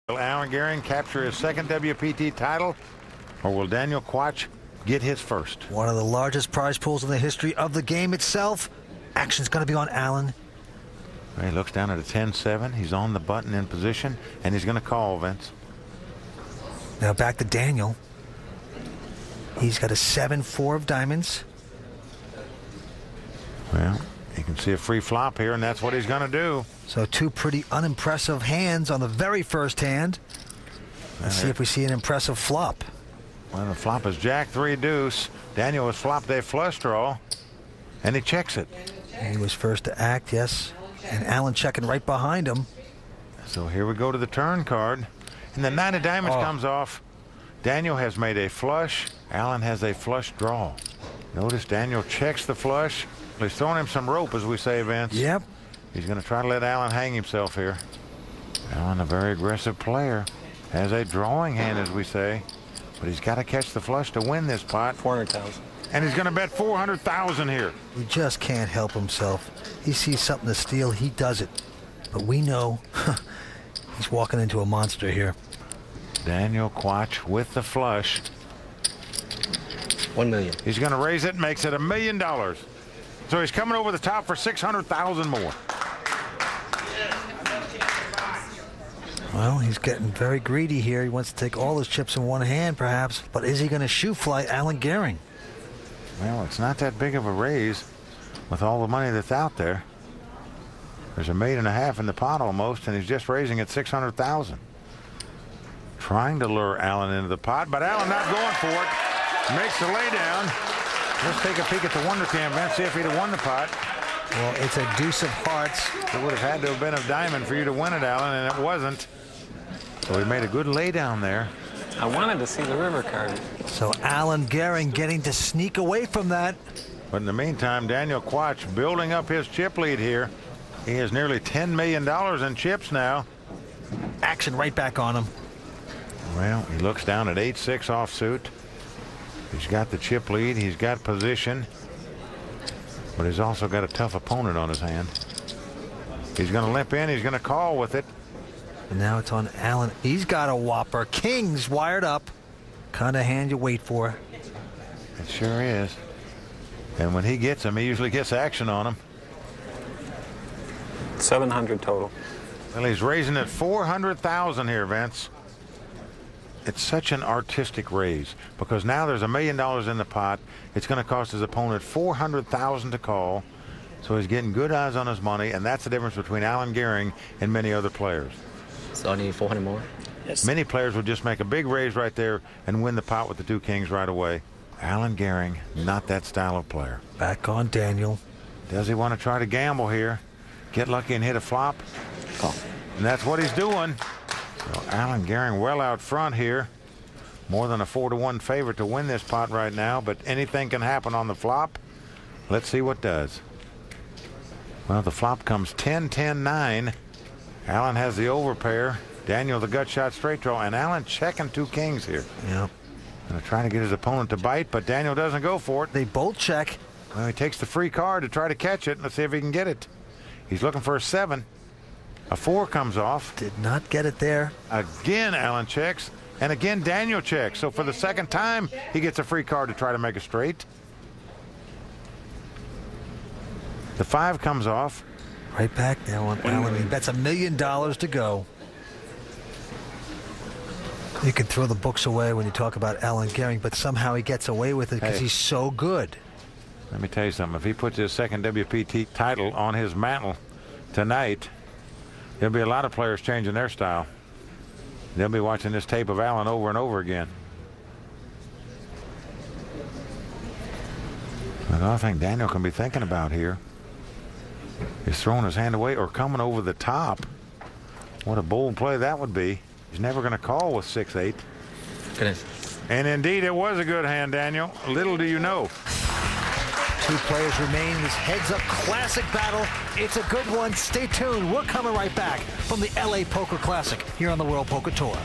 Will Alan Gehring capture his second WPT title, or will Daniel Quach get his first? One of the largest prize pools in the history of the game itself. Action's going to be on Alan. He looks down at a 10-7. He's on the button in position, and he's going to call, Vince. Now back to Daniel. He's got a 7-4 of diamonds. Well, you can see a free flop here, and that's what he's going to do. So two pretty unimpressive hands on the very first hand. Let's see if we see an impressive flop. Well, the flop is Jack 3 deuce. Daniel has flopped a flush draw, and he checks it. He was first to act, yes. And Alan checking right behind him. So here we go to the turn card. And the 9 of diamonds comes off. Daniel has made a flush. Alan has a flush draw. Notice Daniel checks the flush. He's throwing him some rope, as we say, Vince. Yep. He's going to try to let Alan hang himself here. Alan, a very aggressive player, has a drawing hand, as we say. But he's got to catch the flush to win this pot. 400,000. And he's going to bet 400,000 here. He just can't help himself. He sees something to steal, he does it. But we know he's walking into a monster here. Daniel Quach with the flush. $1 million. He's going to raise it, makes it $1 million. So he's coming over the top for 600,000 more. Well, he's getting very greedy here. He wants to take all his chips in one hand, perhaps. But is he going to shoe fly Alan Gehring? Well, it's not that big of a raise with all the money that's out there. There's $1.5 million in the pot almost, and he's just raising at 600,000. Trying to lure Alan into the pot, but Alan not going for it. Makes the laydown. Let's take a peek at the Wonder Cam, Vince, see if he'd have won the pot. Well, it's a deuce of hearts. It would have had to have been a diamond for you to win it, Alan, and it wasn't. So he made a good laydown there. I wanted to see the river card. So Alan Gehring getting to sneak away from that. But in the meantime, Daniel Quach building up his chip lead here. He has nearly $10 million in chips now. Action right back on him. Well, he looks down at 8-6 offsuit. He's got the chip lead. He's got position. But he's also got a tough opponent on his hand. He's going to limp in. He's going to call with it. And now it's on Alan. He's got a whopper. Kings wired up. Kind of hand you wait for. It sure is. And when he gets them, he usually gets action on them. 700 total. Well, he's raising at 400,000 here, Vince. It's such an artistic raise because now there's $1 million in the pot. It's going to cost his opponent 400,000 to call. So he's getting good eyes on his money, and that's the difference between Alan Gehring and many other players. So I need 400 more? Yes. Many players would just make a big raise right there and win the pot with the 2 kings right away. Alan Gehring, not that style of player. Back on Daniel. Does he want to try to gamble here? Get lucky and hit a flop? Call. And that's what he's doing. So Alan Gehring well out front here. More than a 4-1 favorite to win this pot right now, but anything can happen on the flop. Let's see what does. Well, the flop comes 10-10-9. Alan has the overpair. Daniel the gut shot straight draw, and Alan checking 2 kings here. Yep. Gonna try to get his opponent to bite, but Daniel doesn't go for it. They both check. Well, he takes the free card to try to catch it. Let's see if he can get it. He's looking for a 7. A 4 comes off. Did not get it there. Again, Alan checks, and again, Daniel checks. So for the second time, he gets a free card to try to make a straight. The 5 comes off. Right back now on Alan. He bets $1 million to go. You can throw the books away when you talk about Alan Gehring, but somehow he gets away with it because he's so good. Let me tell you something. If he puts his second WPT title on his mantle tonight, there'll be a lot of players changing their style. They'll be watching this tape of Alan over and over again. But I think Daniel can be thinking about here is throwing his hand away or coming over the top. What a bold play that would be. He's never going to call with 6-8. Good. And indeed, it was a good hand, Daniel. Little do you know. 2 players remain in this heads-up classic battle. It's a good one. Stay tuned. We're coming right back from the LA Poker Classic here on the World Poker Tour.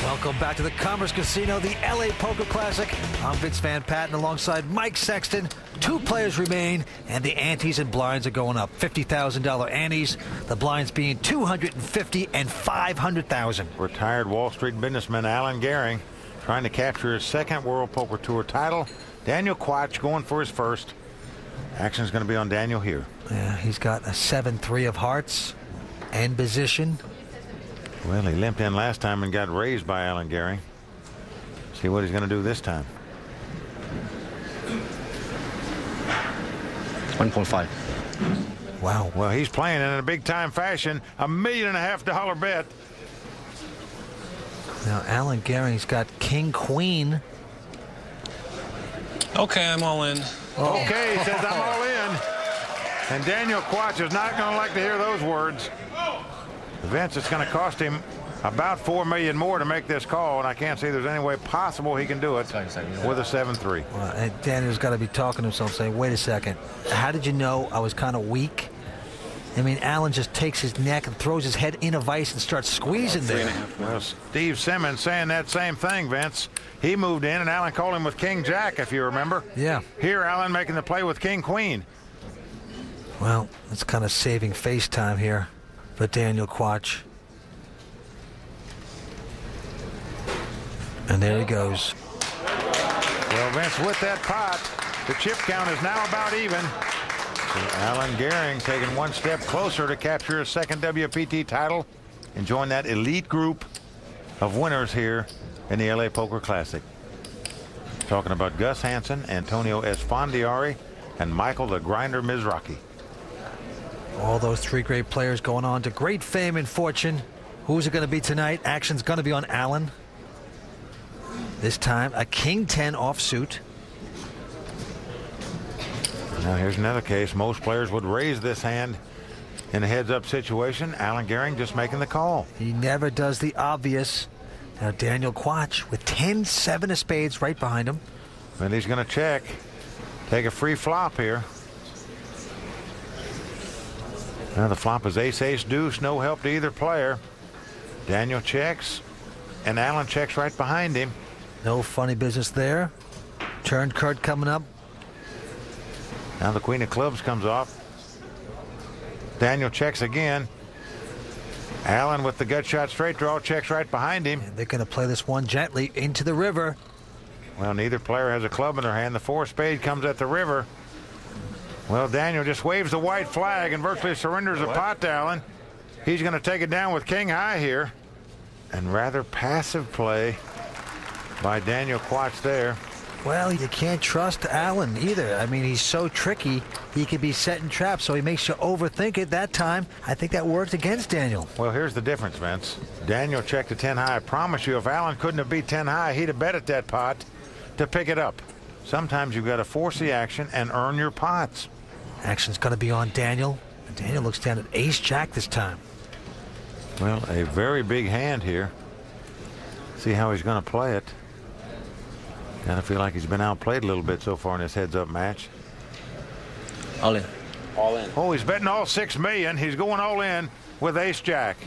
Welcome back to the Commerce Casino, the LA Poker Classic. I'm Vince Van Patten alongside Mike Sexton. 2 players remain, and the antes and blinds are going up. $50,000 antes, the blinds being $250,000 and $500,000. Retired Wall Street businessman Alan Gehring trying to capture his second World Poker Tour title. Daniel Quach going for his first. Action's going to be on Daniel here. Yeah, he's got a 7-3 of hearts and position. Well, he limped in last time and got raised by Alan Gehring. See what he's going to do this time. 1.5. Wow. Well, he's playing in a big-time fashion. $1.5 million bet. Now, Alan Gehring's got King Queen. Okay, I'm all in. Okay, he says I'm all in. And Daniel Quach is not going to like to hear those words. Vince, it's going to cost him about $4 million more to make this call, and I can't see there's any way possible he can do it with a 7-3. Well, Daniel's got to be talking to himself, saying, wait a second, how did you know I was kind of weak? I mean, Alan just takes his neck and throws his head in a vice and starts squeezing there. Well, Steve Simmons saying that same thing, Vince. He moved in, and Alan called him with King Jack, if you remember. Yeah. Here, Alan making the play with King Queen. Well, it's kind of saving face time here for Daniel Quach. And there he goes. Well, Vince, with that pot, the chip count is now about even. So Alan Gehring taking one step closer to capture his second WPT title and join that elite group of winners here in the LA Poker Classic. Talking about Gus Hansen, Antonio Esfandiari, and Michael the Grinder Mizrachi. All those 3 great players going on to great fame and fortune. Who's it going to be tonight? Action's going to be on Alan. This time, a King 10 offsuit. Now here's another case. Most players would raise this hand in a heads-up situation. Alan Gehring just making the call. He never does the obvious. Now Daniel Quach with 10-7 of spades right behind him. And he's going to check. Take a free flop here. Now the flop is ace-ace deuce. No help to either player. Daniel checks. And Alan checks right behind him. No funny business there. Turn card coming up. Now the Queen of Clubs comes off. Daniel checks again. Alan with the gut shot straight draw checks right behind him. And they're going to play this one gently into the river. Well, neither player has a club in their hand. The 4 spade comes at the river. Well, Daniel just waves the white flag and virtually surrenders the pot to Alan. He's going to take it down with King High here. And rather passive play by Daniel Quach there. Well, you can't trust Alan either. I mean, he's so tricky. He could be setting traps, so he makes you overthink it that time. I think that worked against Daniel. Well, here's the difference, Vince. Daniel checked to 10 high. I promise you, if Alan couldn't have beat 10 high, he'd have bet at that pot to pick it up. Sometimes you've got to force the action and earn your pots. Action's going to be on Daniel. And Daniel looks down at ace-jack this time. Well, a very big hand here. See how he's going to play it. Kind of feel like he's been outplayed a little bit so far in this heads-up match. All in. All in. Oh, he's betting all $6 million. He's going all in with ace-jack.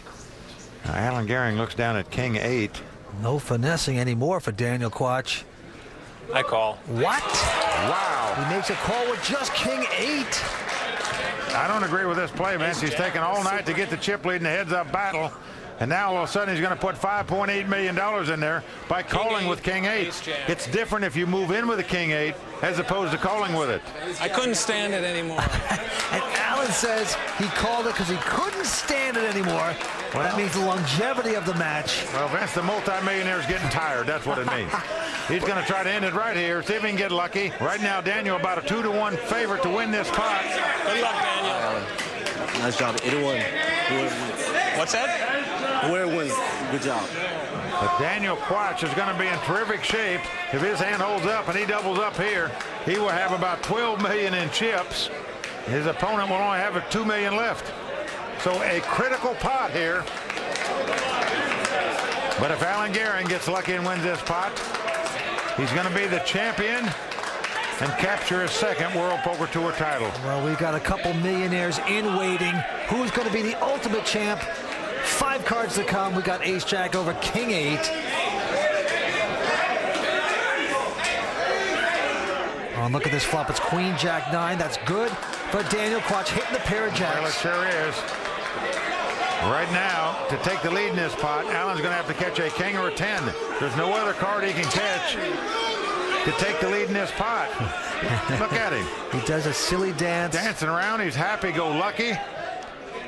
Now, Alan Gehring looks down at King 8. No finessing anymore for Daniel Quach. I call. What? Wow. He makes a call with just King 8. I don't agree with this play, Vince. He's taken all night to get the chip lead in the heads-up battle. And now all of a sudden he's going to put $5.8 million in there by calling with King 8. It's different if you move in with a King 8 as opposed to calling with it. I couldn't stand it anymore. And Alan says he called it because he couldn't stand it anymore. Well, that means the longevity of the match. Well, Vince, the multimillionaire's getting tired. That's what it means. He's going to try to end it right here, see if he can get lucky. Right now, Daniel about a 2-1 favorite to win this pot. Good luck, Daniel. Nice job. 8-1. What's that? Whoever wins, good job. But Daniel Quach is going to be in terrific shape. If his hand holds up and he doubles up here, he will have about $12 million in chips. His opponent will only have $2 million left. So a critical pot here. But if Alan Gehring gets lucky and wins this pot, he's going to be the champion and capture his second World Poker Tour title. Well, we've got a couple millionaires in waiting. Who's going to be the ultimate champ? 5 cards to come. We got ace-jack over King 8. Oh, and look at this flop. It's queen, jack, 9. That's good. But Daniel Quach hitting the pair of Well, it jacks. sure is. Right now, to take the lead in this pot, Allen's going to have to catch a king or a 10. There's no other card he can catch to take the lead in this pot. Look at him. He does a silly dance. Dancing around. He's happy-go-lucky.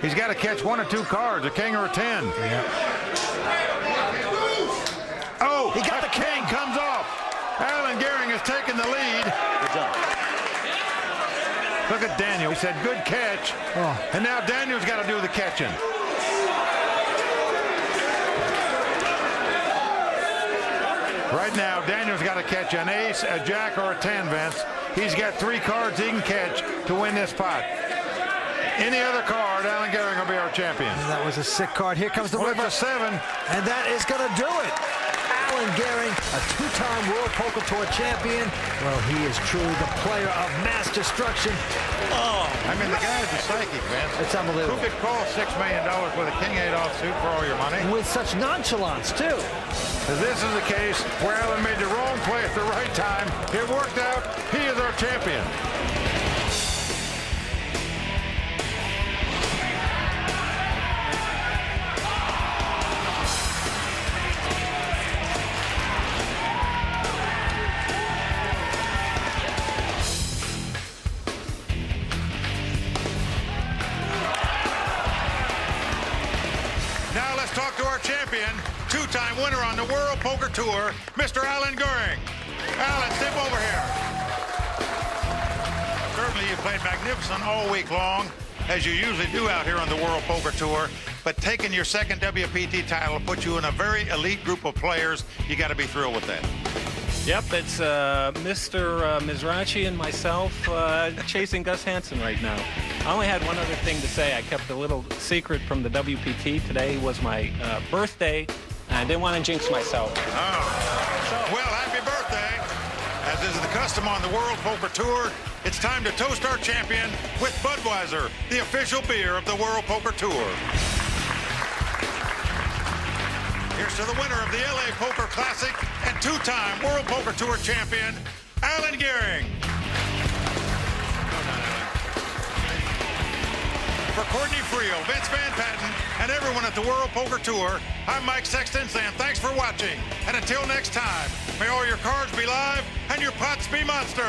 He's got to catch 1 or 2 cards, a king or a 10. Yep. Oh, He got the king comes off. Alan Gehring has taken the lead. Good job. Look at Daniel. He said, good catch. Oh. And now Daniel's got to do the catching. Right now, Daniel's got to catch an ace, a jack, or a 10, Vince. He's got 3 cards he can catch to win this pot. Any other card, Alan Gehring will be our champion. That was a sick card. Here comes the Well, river. for 7. And that is going to do it. Alan Gehring, a 2-time World Poker Tour champion. Well, he is truly the player of mass destruction. I mean, the guy's a psychic, Vince. It's unbelievable. Who could call $6 million with a king-8 offsuit for all your money? With such nonchalance, too. This is a case where Alan made the wrong play at the right time. It worked out. He is our champion. Now let's talk to our champion, 2-time winner on the World Poker Tour, Mr. Alan Gehring. Alan, step over here. Certainly you played magnificent all week long, as you usually do out here on the World Poker Tour, but taking your second WPT title puts you in a very elite group of players. You got to be thrilled with that. Yep, it's Mr. Mizrachi and myself chasing Gus Hansen right now. I only had one other thing to say. I kept a little secret from the WPT. Today was my birthday, and I didn't want to jinx myself. Oh. Well, happy birthday. As is the custom on the World Poker Tour, it's time to toast our champion with Budweiser, the official beer of the World Poker Tour. Here's to the winner of the LA Poker Classic and 2-time World Poker Tour champion, Alan Gehring. For Courtney Friel, Vince Van Patten, and everyone at the World Poker Tour, I'm Mike Sexton saying thanks for watching. And until next time, may all your cards be live and your pots be monsters.